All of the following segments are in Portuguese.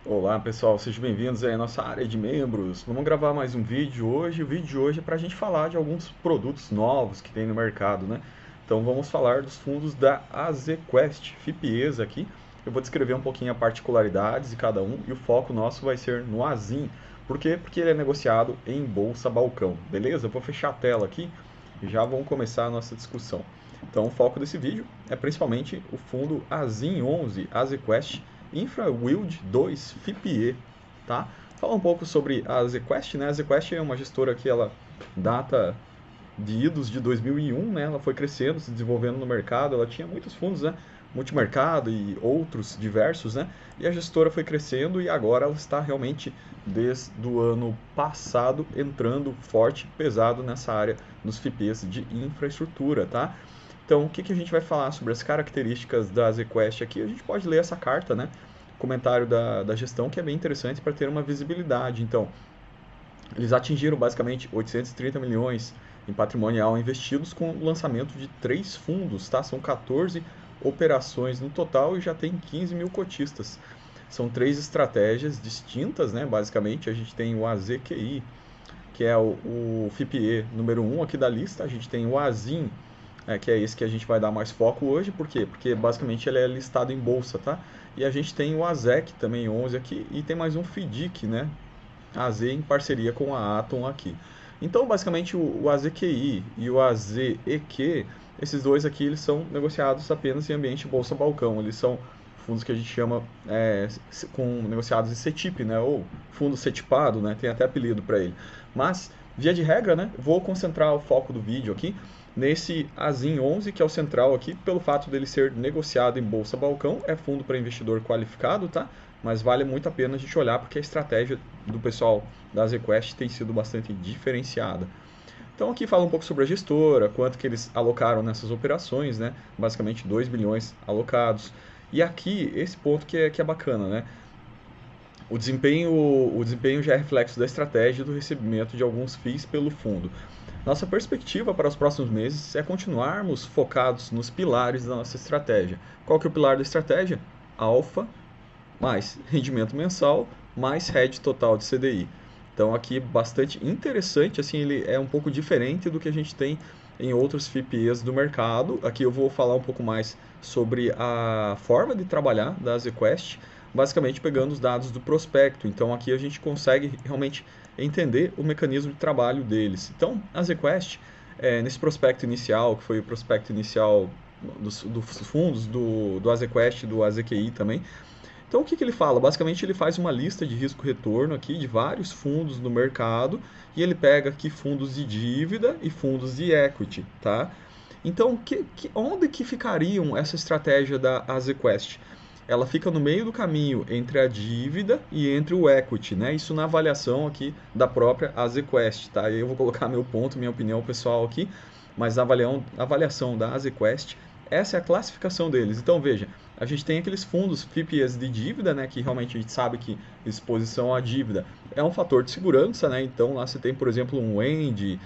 Olá pessoal, sejam bem-vindos aí à nossa área de membros. Vamos gravar mais um vídeo hoje. O vídeo de hoje é para a gente falar de alguns produtos novos que tem no mercado, né? Então vamos falar dos fundos da AZQuest, FIPES aqui. Eu vou descrever um pouquinho as particularidades de cada um e o foco nosso vai ser no AZIM. Por quê? Porque ele é negociado em bolsa balcão, beleza? Eu vou fechar a tela aqui e já vamos começar a nossa discussão. Então o foco desse vídeo é principalmente o fundo AZIM 11, AZQuest InfraWild 2 FIPE, tá? Falar um pouco sobre a ZQuest, né? A ZQuest é uma gestora que ela data de idos de 2001, né? Ela foi crescendo, se desenvolvendo no mercado, ela tinha muitos fundos, né? Multimercado e outros diversos, né? E a gestora foi crescendo e agora ela está realmente desde o ano passado entrando forte, pesado nessa área nos FIPEs de infraestrutura, tá? Então, o que que a gente vai falar sobre as características da ZQuest aqui? A gente pode ler essa carta, né? Comentário da gestão, que é bem interessante para ter uma visibilidade. Então, eles atingiram basicamente 830 milhões em patrimonial investidos com o lançamento de 3 fundos, tá? São 14 operações no total e já tem 15 mil cotistas. São 3 estratégias distintas, né? Basicamente, a gente tem o AZQI, que é o FIPE número 1 aqui da lista. A gente tem o AZIM, que é esse que a gente vai dar mais foco hoje. Por quê? Porque basicamente ele é listado em bolsa, tá? E a gente tem o AZEC também 11 aqui e tem mais um FIDIC, né? AZ em parceria com a Atom aqui. Então, basicamente, o AZQI e o AZEQ, esses dois aqui, eles são negociados apenas em ambiente bolsa balcão. Eles são fundos que a gente chama com negociados em CETIP, né? Ou fundo CETIPado, né? Tem até apelido para ele. Mas, via de regra, né? Vou concentrar o foco do vídeo aqui nesse AZIM 11, que é o central aqui, pelo fato dele ser negociado em bolsa balcão, é fundo para investidor qualificado, tá? Mas vale muito a pena a gente olhar porque a estratégia do pessoal da ZQuest tem sido bastante diferenciada. Então aqui fala um pouco sobre a gestora, quanto que eles alocaram nessas operações, né? Basicamente 2 bilhões alocados. E aqui, esse ponto que é bacana, né? O desempenho já é reflexo da estratégia do recebimento de alguns FIIs pelo fundo. Nossa perspectiva para os próximos meses é continuarmos focados nos pilares da nossa estratégia. Qual que é o pilar da estratégia? Alfa mais rendimento mensal, mais hedge total de CDI. Então aqui bastante interessante, assim, ele é um pouco diferente do que a gente tem em outros FIPEs do mercado. Aqui eu vou falar um pouco mais sobre a forma de trabalhar da ZQuest, basicamente pegando os dados do prospecto. Então aqui a gente consegue realmente entender o mecanismo de trabalho deles. Então a ZQuest, nesse prospecto inicial, que foi o prospecto inicial dos fundos do AZQuest e do AZQI também, então, o que que ele fala? Basicamente, ele faz uma lista de risco-retorno aqui de vários fundos no mercado e ele pega aqui fundos de dívida e fundos de equity, tá? Então, onde que ficariam essa estratégia da AZQuest? Ela fica no meio do caminho entre a dívida e entre o equity, né? Isso na avaliação aqui da própria AZQuest, tá? Eu vou colocar meu ponto, minha opinião pessoal aqui, mas a avaliação da AZQuest, essa é a classificação deles. Então, veja, a gente tem aqueles fundos FIPEs de dívida, né, que realmente a gente sabe que exposição à dívida é um fator de segurança, né? Então lá você tem, por exemplo, um Wendy,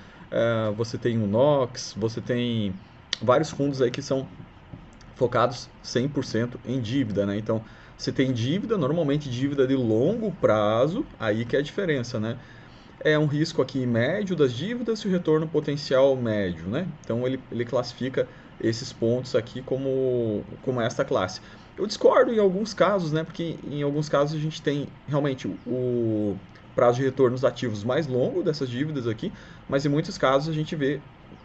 você tem um Knox, você tem vários fundos aí que são focados 100% em dívida, né? Então, você tem dívida, normalmente dívida de longo prazo, aí que é a diferença, né? É um risco aqui médio das dívidas e o retorno potencial médio, né? Então ele classifica esses pontos aqui como esta classe. Eu discordo em alguns casos, né? Porque em alguns casos a gente tem realmente o prazo de retornos ativos mais longo dessas dívidas aqui, mas em muitos casos a gente vê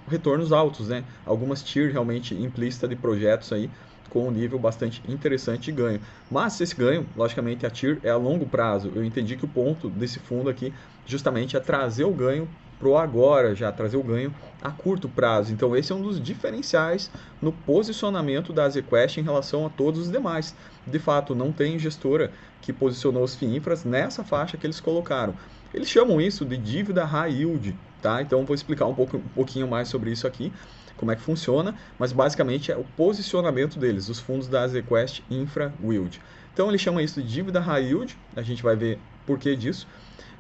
retornos altos, né? Algumas tier realmente implícita de projetos aí com um nível bastante interessante de ganho. Mas esse ganho, logicamente, a TIR é a longo prazo. Eu entendi que o ponto desse fundo aqui justamente é trazer o ganho pro agora, já trazer o ganho a curto prazo. Então esse é um dos diferenciais no posicionamento da ZQuest em relação a todos os demais. De fato, não tem gestora que posicionou os FIINFRAs nessa faixa que eles colocaram. Eles chamam isso de dívida high yield, tá? Então vou explicar um pouquinho mais sobre isso aqui, como é que funciona, mas basicamente é o posicionamento deles, os fundos da ZQuest Infra Yield. Então ele chama isso de dívida high yield, a gente vai ver por que disso.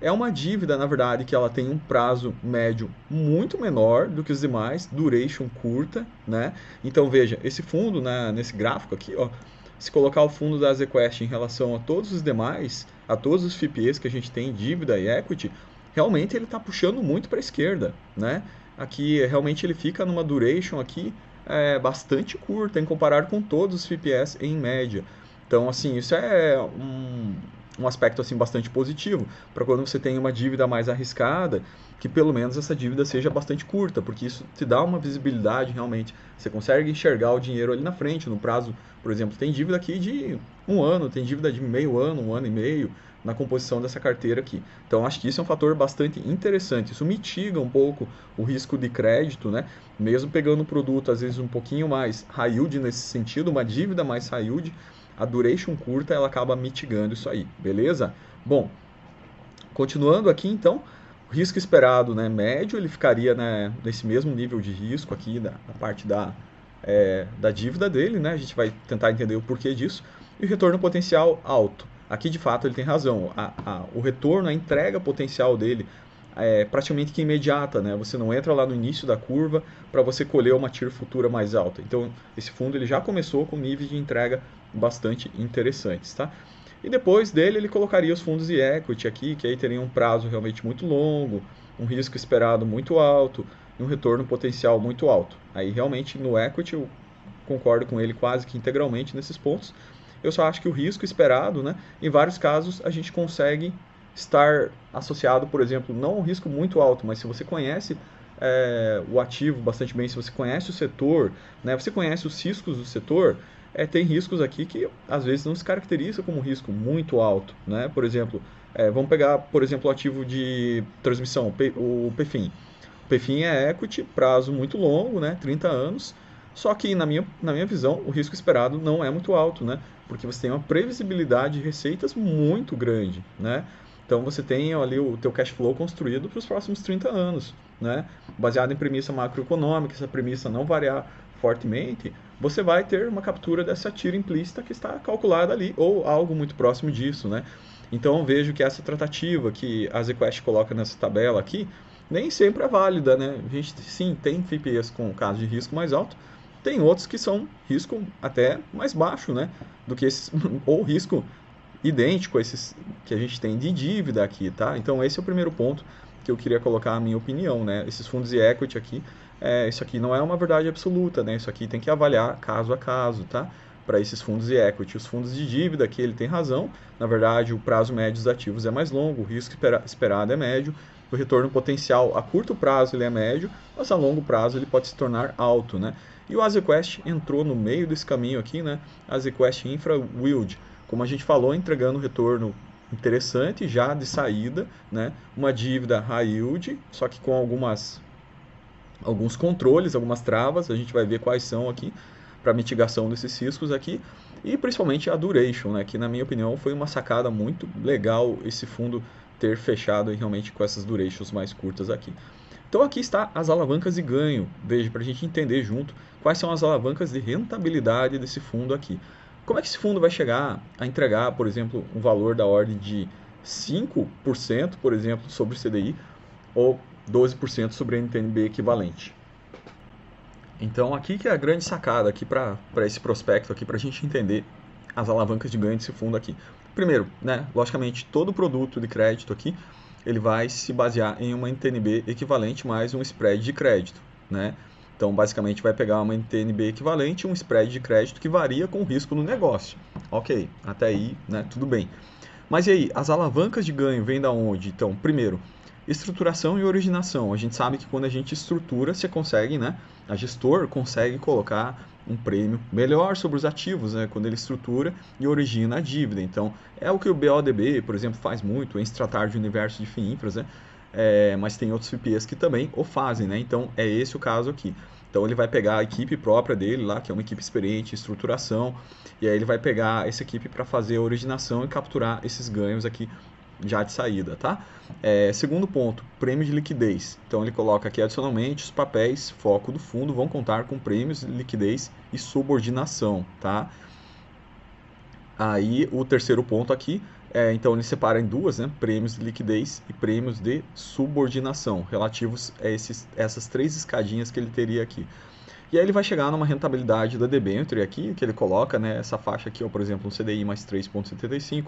É uma dívida, na verdade, que ela tem um prazo médio muito menor do que os demais, duration curta, né? Então veja, esse fundo, né, nesse gráfico aqui, ó, se colocar o fundo da Azequest em relação a todos os demais, a todos os FIPEs que a gente tem, dívida e equity, realmente ele está puxando muito para a esquerda, né? Aqui realmente ele fica numa duration aqui bastante curta em comparado com todos os FIPS em média. Então, assim, isso é um aspecto assim bastante positivo para quando você tem uma dívida mais arriscada, que pelo menos essa dívida seja bastante curta, porque isso te dá uma visibilidade realmente. Você consegue enxergar o dinheiro ali na frente, no prazo, por exemplo, tem dívida aqui de um ano, tem dívida de meio ano, um ano e meio na composição dessa carteira aqui. Então acho que isso é um fator bastante interessante. Isso mitiga um pouco o risco de crédito, né? Mesmo pegando um produto às vezes um pouquinho mais high yield nesse sentido, uma dívida mais high yield, a duration curta ela acaba mitigando isso aí, beleza? Bom, continuando aqui então, o risco esperado, né, médio, ele ficaria, né, nesse mesmo nível de risco aqui da parte da dívida dele, né? A gente vai tentar entender o porquê disso. E o retorno potencial alto. Aqui de fato ele tem razão. O retorno, a entrega potencial dele é praticamente que imediata, né? Você não entra lá no início da curva para você colher uma TIR futura mais alta. Então esse fundo ele já começou com níveis de entrega bastante interessantes, tá? E depois dele ele colocaria os fundos de equity aqui, que aí teriam um prazo realmente muito longo, um risco esperado muito alto e um retorno potencial muito alto. Aí realmente no equity eu concordo com ele quase que integralmente nesses pontos. Eu só acho que o risco esperado, né, em vários casos a gente consegue estar associado, por exemplo, não um risco muito alto, mas se você conhece o ativo bastante bem, se você conhece o setor, né, você conhece os riscos do setor, tem riscos aqui que às vezes não se caracteriza como risco muito alto, né? Por exemplo, vamos pegar, por exemplo, o ativo de transmissão, o PFIM. O PFIM é equity, prazo muito longo, né? 30 anos, só que na minha visão o risco esperado não é muito alto, né? Porque você tem uma previsibilidade de receitas muito grande, né? Então você tem ali o teu cash flow construído para os próximos 30 anos, né? Baseado em premissa macroeconômica, essa premissa não variar fortemente, você vai ter uma captura dessa tira implícita que está calculada ali, ou algo muito próximo disso, né? Então eu vejo que essa tratativa que a Zequest coloca nessa tabela aqui, nem sempre é válida, né? A gente sim tem FIPEs com caso de risco mais alto, tem outros que são risco até mais baixo, né? Do que esses, ou risco idêntico a esses que a gente tem de dívida aqui, tá? Então esse é o primeiro ponto que eu queria colocar a minha opinião, né? Esses fundos de equity aqui, isso aqui não é uma verdade absoluta, né? Isso aqui tem que avaliar caso a caso, tá? Para esses fundos de equity. Os fundos de dívida aqui ele tem razão, na verdade o prazo médio dos ativos é mais longo, o risco esperado é médio, o retorno potencial a curto prazo ele é médio, mas a longo prazo ele pode se tornar alto, né? E o Azequest entrou no meio desse caminho aqui, né? Azequest Infra Yield, como a gente falou, entregando retorno interessante já de saída, né? Uma dívida high yield, só que com alguns controles, algumas travas, a gente vai ver quais são aqui para mitigação desses riscos aqui, e principalmente a duration, né? Que na minha opinião foi uma sacada muito legal esse fundo ter fechado realmente com essas durations mais curtas aqui. Então aqui está as alavancas de ganho, veja, para a gente entender junto quais são as alavancas de rentabilidade desse fundo aqui. Como é que esse fundo vai chegar a entregar, por exemplo, um valor da ordem de 5%, por exemplo, sobre o CDI, ou 12% sobre a NTNB equivalente? Então aqui que é a grande sacada aqui para esse prospecto aqui, para a gente entender as alavancas de ganho desse fundo aqui. Primeiro, né, logicamente, todo produto de crédito aqui, ele vai se basear em uma NTNB equivalente mais um spread de crédito, né? Então, basicamente, vai pegar uma NTNB equivalente e um spread de crédito que varia com o risco no negócio. Ok, até aí, né, tudo bem. Mas e aí, as alavancas de ganho vêm da onde? Então, primeiro, estruturação e originação. A gente sabe que quando a gente estrutura, você consegue, né? A gestor consegue colocar um prêmio melhor sobre os ativos, né? Quando ele estrutura e origina a dívida. Então, é o que o BODB, por exemplo, faz muito, em se tratar de universo de FIINFRAs, né? Mas tem outros FIPEs que também o fazem, né? Então, é esse o caso aqui. Então, ele vai pegar a equipe própria dele lá, que é uma equipe experiente em estruturação, e aí ele vai pegar essa equipe para fazer a originação e capturar esses ganhos aqui já de saída, tá? Segundo ponto, prêmio de liquidez. Então ele coloca aqui adicionalmente os papéis foco do fundo vão contar com prêmios de liquidez e subordinação, tá? Aí o terceiro ponto aqui, então ele separa em duas, né? Prêmios de liquidez e prêmios de subordinação, relativos a essas três escadinhas que ele teria aqui. E aí ele vai chegar numa rentabilidade da debênture aqui, que ele coloca, né, essa faixa aqui, ó, por exemplo, um CDI mais 3,75,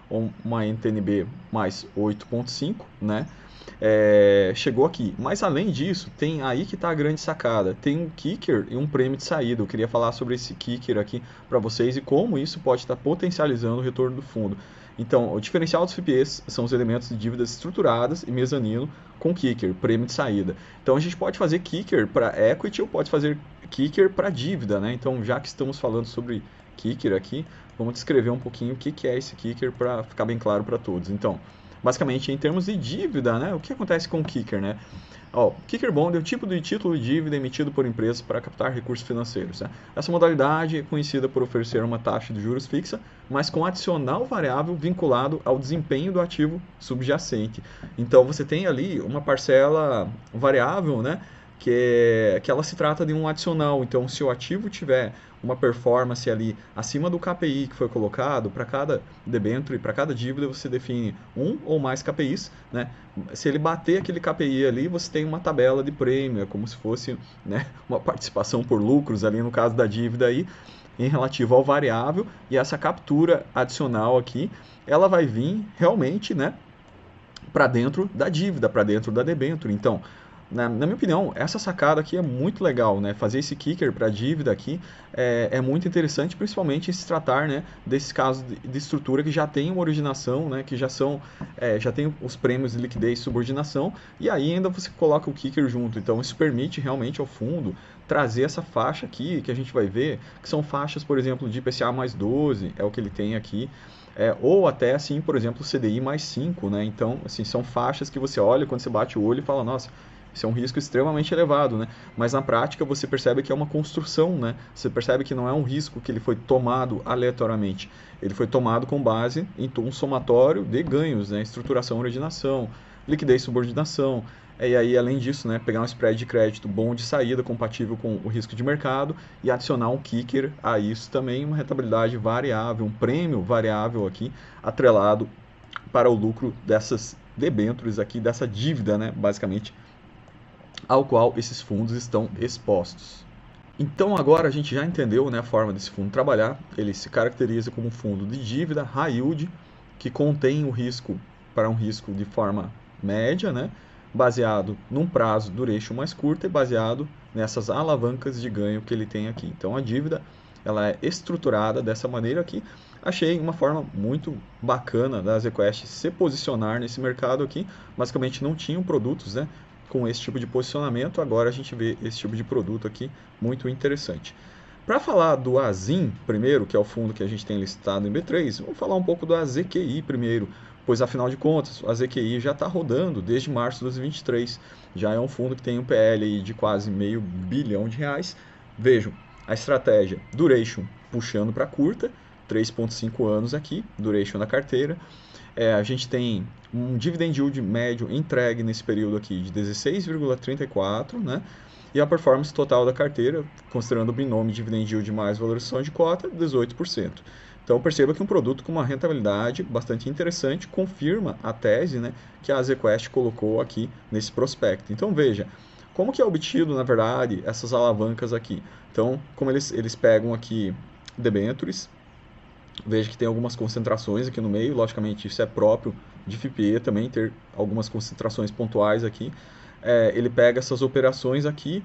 ou uma NTNB mais 8,5, né? Chegou aqui. Mas além disso, tem aí que está a grande sacada. Tem um kicker e um prêmio de saída. Eu queria falar sobre esse kicker aqui para vocês e como isso pode estar potencializando o retorno do fundo. Então, o diferencial dos FIPEs são os elementos de dívidas estruturadas e mezanino com kicker, prêmio de saída. Então, a gente pode fazer kicker para equity ou pode fazer kicker para dívida, né? Então, já que estamos falando sobre kicker aqui, vamos descrever um pouquinho o que é esse kicker para ficar bem claro para todos. Então, basicamente, em termos de dívida, né? O que acontece com o kicker, né? Ó, Kicker Bond é o tipo de título de dívida emitido por empresas para captar recursos financeiros. Né? Essa modalidade é conhecida por oferecer uma taxa de juros fixa, mas com adicional variável vinculado ao desempenho do ativo subjacente. Então você tem ali uma parcela variável, né? Que ela se trata de um adicional. Então, se o ativo tiver uma performance ali acima do KPI que foi colocado, para cada debênture, para cada dívida, você define um ou mais KPIs, né? Se ele bater aquele KPI ali, você tem uma tabela de prêmio, é como se fosse, né, uma participação por lucros ali no caso da dívida aí, em relativo ao variável, e essa captura adicional aqui, ela vai vir realmente, né, para dentro da dívida, para dentro da debênture. Então, na minha opinião, essa sacada aqui é muito legal, né? Fazer esse kicker para dívida aqui é muito interessante, principalmente em se tratar, né, desses casos de estrutura que já tem uma originação, né, que já tem os prêmios de liquidez e subordinação, e aí ainda você coloca o kicker junto. Então, isso permite realmente ao fundo trazer essa faixa aqui, que a gente vai ver, que são faixas, por exemplo, de IPCA mais 12, é o que ele tem aqui, ou até, assim, por exemplo, CDI mais 5, né? Então, assim, são faixas que você olha quando você bate o olho e fala, nossa, isso é um risco extremamente elevado, né? Mas na prática você percebe que é uma construção, né? Você percebe que não é um risco que ele foi tomado aleatoriamente. Ele foi tomado com base em um somatório de ganhos, né? Estruturação, originação, liquidez, subordinação. E aí, além disso, né, pegar um spread de crédito bom de saída, compatível com o risco de mercado, e adicionar um kicker a isso também, uma rentabilidade variável, um prêmio variável aqui, atrelado para o lucro dessas debêntures aqui, dessa dívida, né, basicamente, ao qual esses fundos estão expostos. Então agora a gente já entendeu, né, a forma desse fundo trabalhar. Ele se caracteriza como um fundo de dívida high yield, que contém o risco para um risco de forma média, né, baseado num prazo duration mais curto e baseado nessas alavancas de ganho que ele tem aqui. Então a dívida ela é estruturada dessa maneira aqui. Achei uma forma muito bacana da ZQuest se posicionar nesse mercado aqui. Basicamente não tinham produtos, né, com esse tipo de posicionamento. Agora a gente vê esse tipo de produto aqui muito interessante. Para falar do AZIM primeiro, que é o fundo que a gente tem listado em B3, vamos falar um pouco do AZQI primeiro, pois afinal de contas, o AZQI já está rodando desde março de 2023. Já é um fundo que tem um PL de quase R$500 bilhão. Vejam, a estratégia duration puxando para curta, 3,5 anos aqui, duration na carteira. A gente tem um dividend yield médio entregue nesse período aqui de 16,34, né? E a performance total da carteira, considerando o binômio dividend yield mais valorização de cota, 18%. Então perceba que um produto com uma rentabilidade bastante interessante confirma a tese, né, que a ZQuest colocou aqui nesse prospecto. Então veja, como que é obtido, na verdade, essas alavancas aqui? Então, como eles pegam aqui debentures, veja que tem algumas concentrações aqui no meio, logicamente isso é próprio de FIPE também, ter algumas concentrações pontuais aqui. Ele pega essas operações aqui,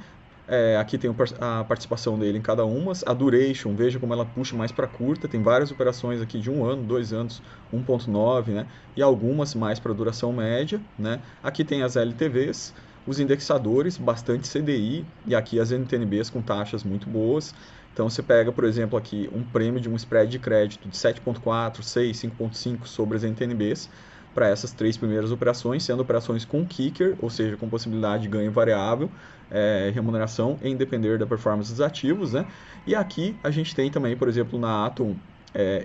aqui tem a participação dele em cada uma, a duration, veja como ela puxa mais para curta, tem várias operações aqui de 1 ano, 2 anos, 1,9, né? E algumas mais para duração média, né? Aqui tem as LTVs, os indexadores, bastante CDI, e aqui as NTNBs com taxas muito boas. Então você pega, por exemplo, aqui um prêmio de um spread de crédito de 7,4, 6, 5,5 sobre as NTNBs para essas 3 primeiras operações, sendo operações com kicker, ou seja, com possibilidade de ganho variável, remuneração em depender da performance dos ativos, né? E aqui a gente tem também, por exemplo, na Atom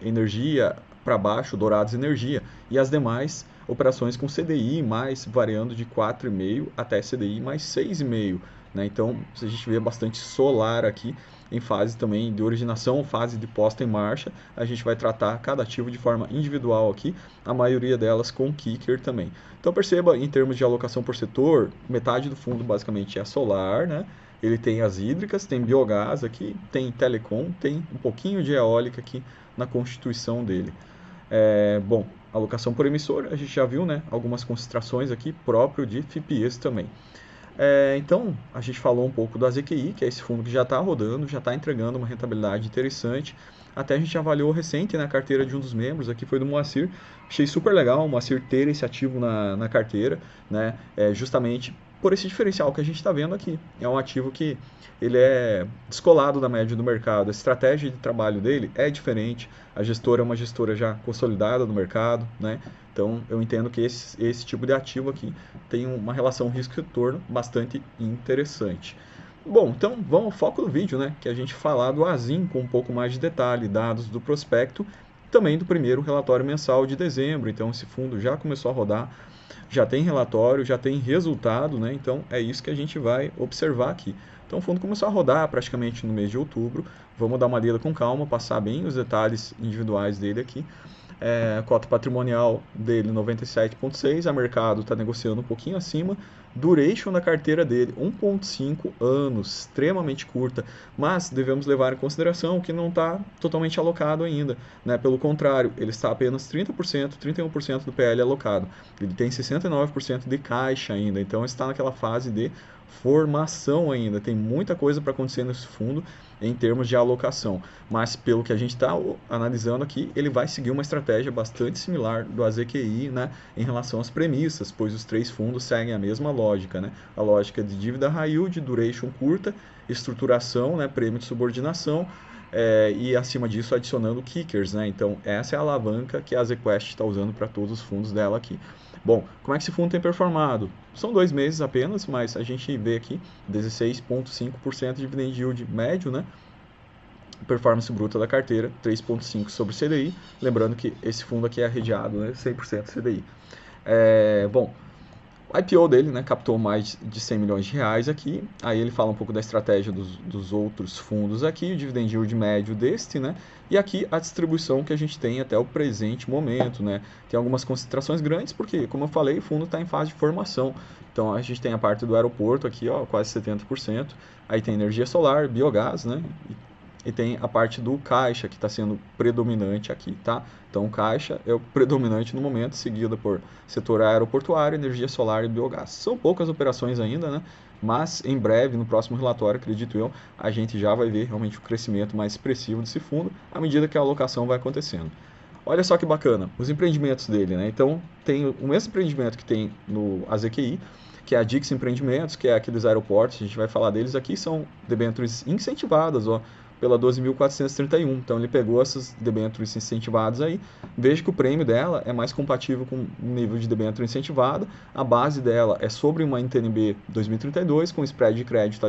Energia para baixo, Dourados Energia, e as demais operações com CDI mais variando de 4,5 até CDI mais 6,5. Né? Então, a gente vê bastante solar aqui em fase também de originação, fase de posta em marcha. A gente vai tratar cada ativo de forma individual aqui, a maioria delas com kicker também. Então perceba, em termos de alocação por setor, metade do fundo basicamente é solar, né? ele tem as hídricas, tem biogás aqui, tem telecom, tem um pouquinho de eólica aqui na constituição dele. Bom, alocação por emissora, a gente já viu, né, algumas concentrações aqui próprio de FIPEs também. Então, a gente falou um pouco do AZQI, que é esse fundo que já está rodando, já está entregando uma rentabilidade interessante. Até a gente avaliou recente na carteira de um dos membros, aqui foi do Moacir. Achei super legal o Moacir ter esse ativo na carteira, né? Justamente por esse diferencial que a gente está vendo aqui. É um ativo que ele é descolado da média do mercado. A estratégia de trabalho dele é diferente. A gestora é uma gestora já consolidada no mercado, né? Então, eu entendo que esse tipo de ativo aqui tem uma relação risco-retorno bastante interessante. Bom, então vamos ao foco do vídeo, né? Que a gente falar do ASIM com um pouco mais de detalhe, dados do prospecto, também do primeiro relatório mensal de dezembro. Então, esse fundo já começou a rodar, já tem relatório, já tem resultado, né? Então, é isso que a gente vai observar aqui. Então, o fundo começou a rodar praticamente no mês de outubro. Vamos dar uma lida com calma, passar bem os detalhes individuais dele aqui. A cota patrimonial dele 97,6, a mercado está negociando um pouquinho acima. Duration da carteira dele 1,5 anos, extremamente curta, mas devemos levar em consideração que não está totalmente alocado ainda, né? Pelo contrário, ele está apenas 30%, 31% do PL alocado. Ele tem 69% de caixa ainda, então está naquela fase de formação ainda. Tem muita coisa para acontecer nesse fundo em termos de alocação, mas pelo que a gente está analisando aqui, ele vai seguir uma estratégia bastante similar do AZQI, né, em relação às premissas, pois os três fundos seguem a mesma lógica, né, a lógica de dívida high yield, duration curta, estruturação, né, prêmio de subordinação, e acima disso adicionando kickers, né? Então essa é a alavanca que a ZQuest está usando para todos os fundos dela aqui. Bom, como é que esse fundo tem performado? São 2 meses apenas, mas a gente vê aqui 16,5% de dividend yield médio, né? Performance bruta da carteira, 3,5% sobre CDI. Lembrando que esse fundo aqui é arrediado, né? 100% CDI. Bom, o IPO dele, né, captou mais de 100 milhões de reais aqui. Aí ele fala um pouco da estratégia dos outros fundos aqui, o dividend yield médio deste, né? E aqui a distribuição que a gente tem até o presente momento, né? Tem algumas concentrações grandes, porque, como eu falei, o fundo está em fase de formação. Então a gente tem a parte do aeroporto aqui, ó, quase 70%. Aí tem energia solar, biogás, né? E tem a parte do caixa que está sendo predominante aqui, tá? Então o caixa é o predominante no momento, seguido por setor aeroportuário, energia solar e biogás. São poucas operações ainda, né? Mas em breve, no próximo relatório, acredito eu, a gente já vai ver realmente o crescimento mais expressivo desse fundo à medida que a alocação vai acontecendo. Olha só que bacana, os empreendimentos dele, né? Então tem o mesmo empreendimento que tem no AZQI, que é a Dix Empreendimentos, que é aqueles aeroportos, a gente vai falar deles aqui, são debêntures incentivadas, ó, pela 12.431. Então ele pegou essas debêntures incentivadas aí. Veja que o prêmio dela é mais compatível com o nível de debênture incentivada. A base dela é sobre uma NTNB 2032 com spread de crédito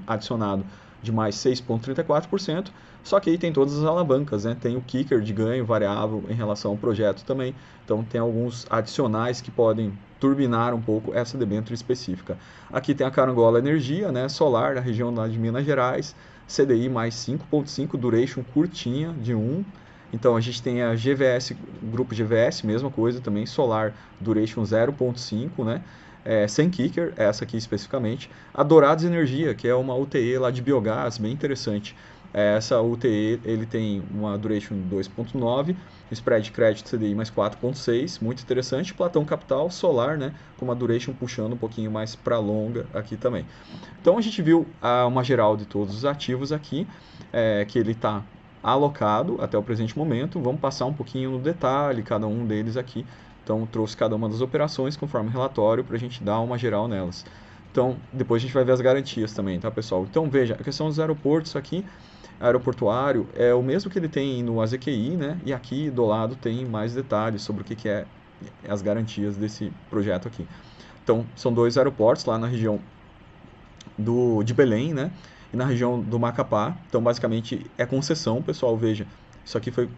adicionado de mais 6,34%. Só que aí tem todas as alavancas, né? Tem o kicker de ganho variável em relação ao projeto também. Então tem alguns adicionais que podem turbinar um pouco essa debênture específica. Aqui tem a Carangola Energia, né? Solar, da região lá de Minas Gerais. CDI mais 5,5, duration curtinha de 1. Então a gente tem a GVS, grupo GVS, mesma coisa também, solar, duration 0,5, né? Sem kicker, essa aqui especificamente. A Dourados Energia, que é uma UTE lá de biogás, bem interessante. Essa UTE ele tem uma duration 2,9, spread de crédito CDI mais 4,6, muito interessante. Platão Capital, solar, né, com uma duration puxando um pouquinho mais para longa aqui também. Então a gente viu uma geral de todos os ativos aqui, que ele está alocado até o presente momento. Vamos passar um pouquinho no detalhe, cada um deles aqui. Então trouxe cada uma das operações conforme relatório para a gente dar uma geral nelas. Então depois a gente vai ver as garantias também, tá, pessoal? Então veja, a questão dos aeroportos aqui, aeroportuário é o mesmo que ele tem no AZQI, né? E aqui do lado tem mais detalhes sobre o que é as garantias desse projeto aqui. Então, são 2 aeroportos lá na região de Belém, né? E na região do Macapá. Então, basicamente, é concessão, pessoal, veja. Isso aqui foi,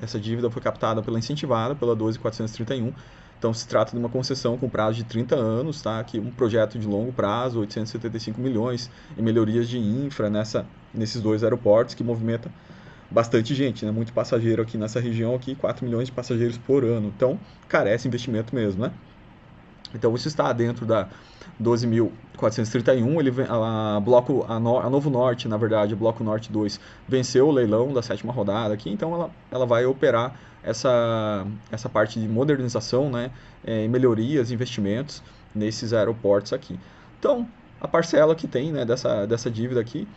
essa dívida foi captada pela incentivada, pela 12.431. Então, se trata de uma concessão com prazo de 30 anos, tá? Aqui um projeto de longo prazo, 875 milhões em melhorias de infra nesses 2 aeroportos, que movimenta bastante gente, né? Muito passageiro aqui nessa região, aqui, 4 milhões de passageiros por ano. Então, carece investimento mesmo, né? Então isso está dentro da 12.431, a Novo Norte, na verdade, o Bloco Norte 2, venceu o leilão da sétima rodada aqui, então ela vai operar essa parte de modernização, né, melhorias, investimentos nesses aeroportos aqui. Então, a parcela que tem, né, dessa dívida aqui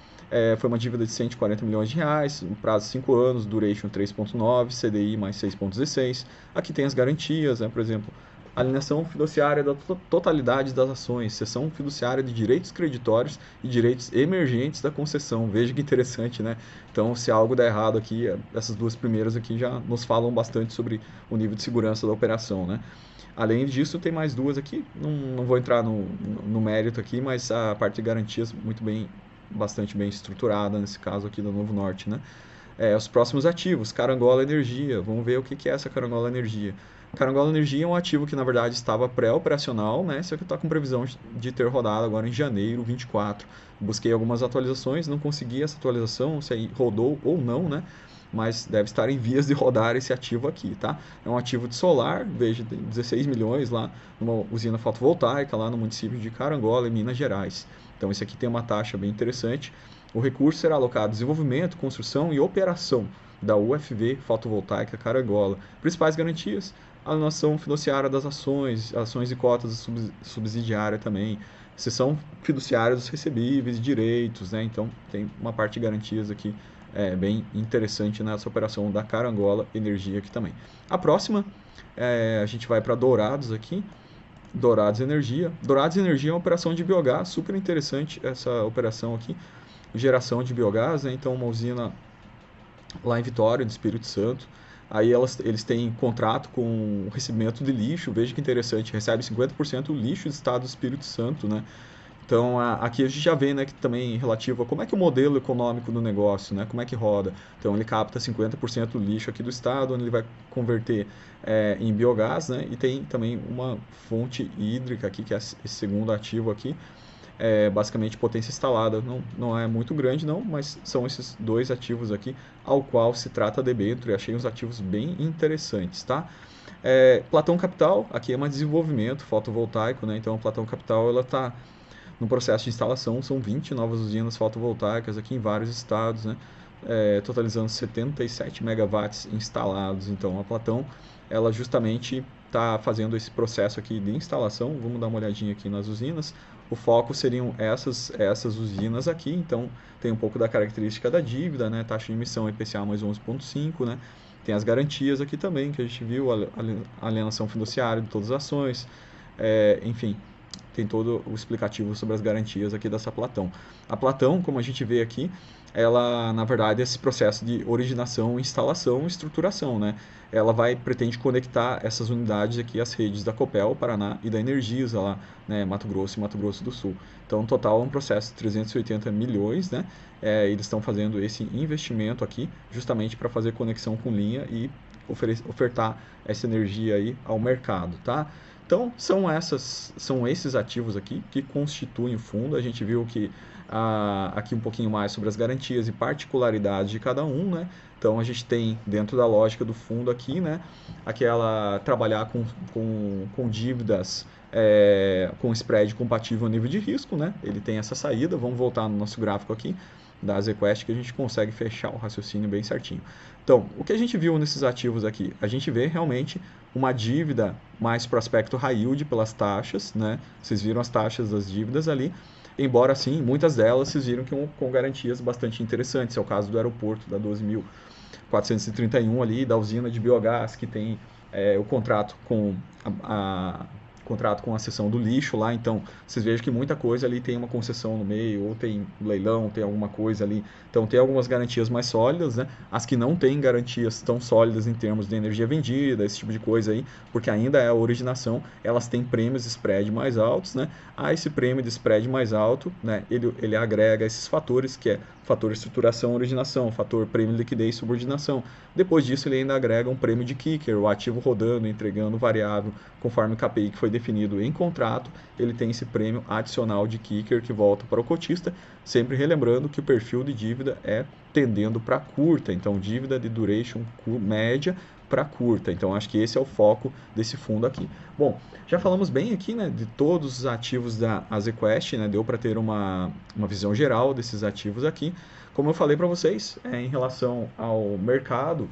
foi uma dívida de 140 milhões de reais, um prazo de 5 anos, duration 3,9, CDI mais 6,16. Aqui tem as garantias, né, por exemplo, alienação fiduciária da totalidade das ações, cessão fiduciária de direitos creditórios e direitos emergentes da concessão. Veja que interessante, né? Então, se algo der errado aqui, essas duas primeiras aqui já nos falam bastante sobre o nível de segurança da operação, né? Além disso, tem mais duas aqui, não vou entrar no mérito aqui, mas a parte de garantias bastante bem estruturada, nesse caso aqui do Novo Norte, né? Os próximos ativos, Carangola Energia, vamos ver o que é essa Carangola Energia. Carangola Energia é um ativo que na verdade estava pré-operacional, né? Só que está com previsão de ter rodado agora em janeiro 24. Busquei algumas atualizações, não consegui essa atualização, se aí rodou ou não, né? Mas deve estar em vias de rodar esse ativo aqui, tá? É um ativo de solar, veja, tem 16 milhões lá numa usina fotovoltaica lá no município de Carangola, em Minas Gerais. Então esse aqui tem uma taxa bem interessante. O recurso será alocado a desenvolvimento, construção e operação da UFV Fotovoltaica Carangola. Principais garantias: alienação fiduciária das ações, ações e cotas subsidiária também, cessão fiduciária dos recebíveis e direitos, né? Então tem uma parte de garantias aqui bem interessante nessa operação da Carangola Energia aqui também. A próxima, a gente vai para Dourados aqui. Dourados Energia. Dourados Energia é uma operação de biogás, super interessante essa operação aqui, geração de biogás, né? Então uma usina lá em Vitória, do Espírito Santo. Aí eles têm contrato com o recebimento de lixo, veja que interessante, recebe 50% do lixo do estado do Espírito Santo, né? Então, aqui a gente já vê, né, que também relativo a como é que é o modelo econômico do negócio, né, como é que roda. Então, ele capta 50% do lixo aqui do estado, onde ele vai converter em biogás, né, e tem também uma fonte hídrica aqui, que é esse segundo ativo aqui, basicamente potência instalada. Não é muito grande, não, mas são esses dois ativos aqui, ao qual se trata debênture. Achei uns ativos bem interessantes, tá? Platão Capital, aqui é mais desenvolvimento fotovoltaico, né, então a Platão Capital, ela está no processo de instalação, são 20 novas usinas fotovoltaicas aqui em vários estados, né? Totalizando 77 megawatts instalados. Então a Platão, ela justamente está fazendo esse processo aqui de instalação. Vamos dar uma olhadinha aqui nas usinas. O foco seriam essas usinas aqui, então tem um pouco da característica da dívida, né? Taxa de emissão IPCA mais 11,5, né? Tem as garantias aqui também, que a gente viu, a alienação fiduciária de todas as ações, enfim, tem todo o explicativo sobre as garantias aqui dessa Platão. A Platão, como a gente vê aqui, ela, na verdade, é esse processo de originação, instalação e estruturação, né? Ela pretende conectar essas unidades aqui às redes da Copel, Paraná, e da Energisa lá, né, Mato Grosso e Mato Grosso do Sul. Então, no total, é um processo de 380 milhões, né? Eles estão fazendo esse investimento aqui justamente para fazer conexão com linha e ofertar essa energia aí ao mercado, tá? Então, são esses ativos aqui que constituem o fundo. A gente viu que aqui um pouquinho mais sobre as garantias e particularidades de cada um, né? Então, a gente tem, dentro da lógica do fundo aqui, né, aquela trabalhar com dívidas com spread compatível ao nível de risco, né? Ele tem essa saída. Vamos voltar no nosso gráfico aqui da ZQuest, que a gente consegue fechar o raciocínio bem certinho. Então, o que a gente viu nesses ativos aqui? A gente vê realmente uma dívida mais para o aspecto high yield pelas taxas, né? Vocês viram as taxas das dívidas ali, embora sim, muitas delas vocês viram que com garantias bastante interessantes. É o caso do aeroporto da 12.431 ali, da usina de biogás, que tem o contrato com contrato com a seção do lixo lá. Então vocês vejam que muita coisa ali tem uma concessão no meio, ou tem leilão, tem alguma coisa ali. Então tem algumas garantias mais sólidas, né? As que não têm garantias tão sólidas em termos de energia vendida, esse tipo de coisa aí, porque ainda é a originação, elas têm prêmios de spread mais altos, né? A esse prêmio de spread mais alto, né, ele agrega esses fatores, que é fator estruturação, originação, fator prêmio de liquidez e subordinação. Depois disso, ele ainda agrega um prêmio de kicker, o ativo rodando, entregando variável, conforme o KPI que foi definido em contrato. Ele tem esse prêmio adicional de kicker que volta para o cotista, sempre relembrando que o perfil de dívida é tendendo para curta, então dívida de duration média para curta. Então acho que esse é o foco desse fundo aqui. Bom, já falamos bem aqui, né, de todos os ativos da Azequest, né, deu para ter uma visão geral desses ativos aqui. Como eu falei para vocês, em relação ao mercado,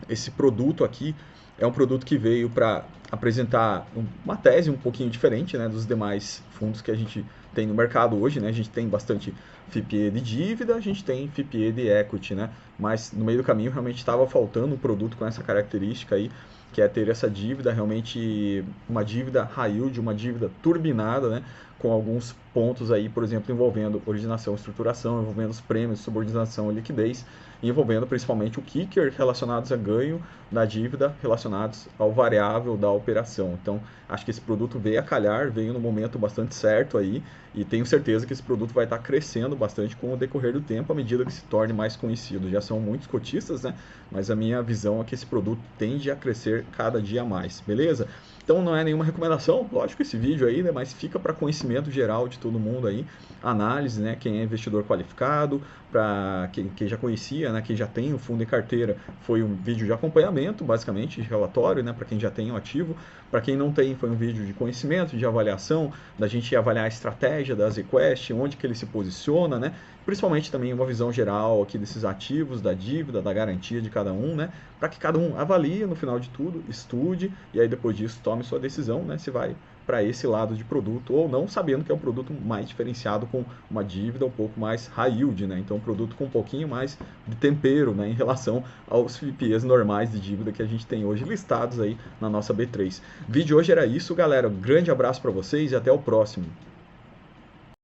esse produto aqui é um produto que veio para apresentar uma tese um pouquinho diferente, né, dos demais fundos que a gente tem no mercado hoje, né? A gente tem bastante FIPE de dívida, a gente tem FIPE de equity, né? Mas no meio do caminho realmente estava faltando um produto com essa característica aí, que é ter essa dívida, realmente uma dívida high yield, uma dívida turbinada, né? Com alguns pontos aí, por exemplo, envolvendo originação e estruturação, envolvendo os prêmios, subordinação e liquidez, e envolvendo principalmente o kicker relacionados a ganho da dívida, relacionados ao variável da operação. Então, acho que esse produto veio a calhar, veio no momento bastante certo aí, e tenho certeza que esse produto vai estar crescendo bastante com o decorrer do tempo, à medida que se torne mais conhecido. Já são muitos cotistas, né? Mas a minha visão é que esse produto tende a crescer cada dia mais, beleza? Então não é nenhuma recomendação, lógico, esse vídeo aí, né? Mas fica para conhecimento geral de todo mundo aí, análise, né? Quem é investidor qualificado, para quem já conhecia, né? Quem já tem o fundo em carteira, foi um vídeo de acompanhamento, basicamente, de relatório, né? Para quem já tem o ativo. Para quem não tem, foi um vídeo de conhecimento, de avaliação, da gente avaliar a estratégia da Azequest, onde que ele se posiciona, né? Principalmente também uma visão geral aqui desses ativos, da dívida, da garantia de cada um, né? Para que cada um avalie no final de tudo, estude e aí depois disso tome sua decisão, né? Se vai para esse lado de produto ou não, sabendo que é um produto mais diferenciado com uma dívida um pouco mais high yield, né? Então um produto com um pouquinho mais de tempero, né, em relação aos FIPEs normais de dívida que a gente tem hoje listados aí na nossa B3. O vídeo de hoje era isso, galera. Um grande abraço para vocês e até o próximo.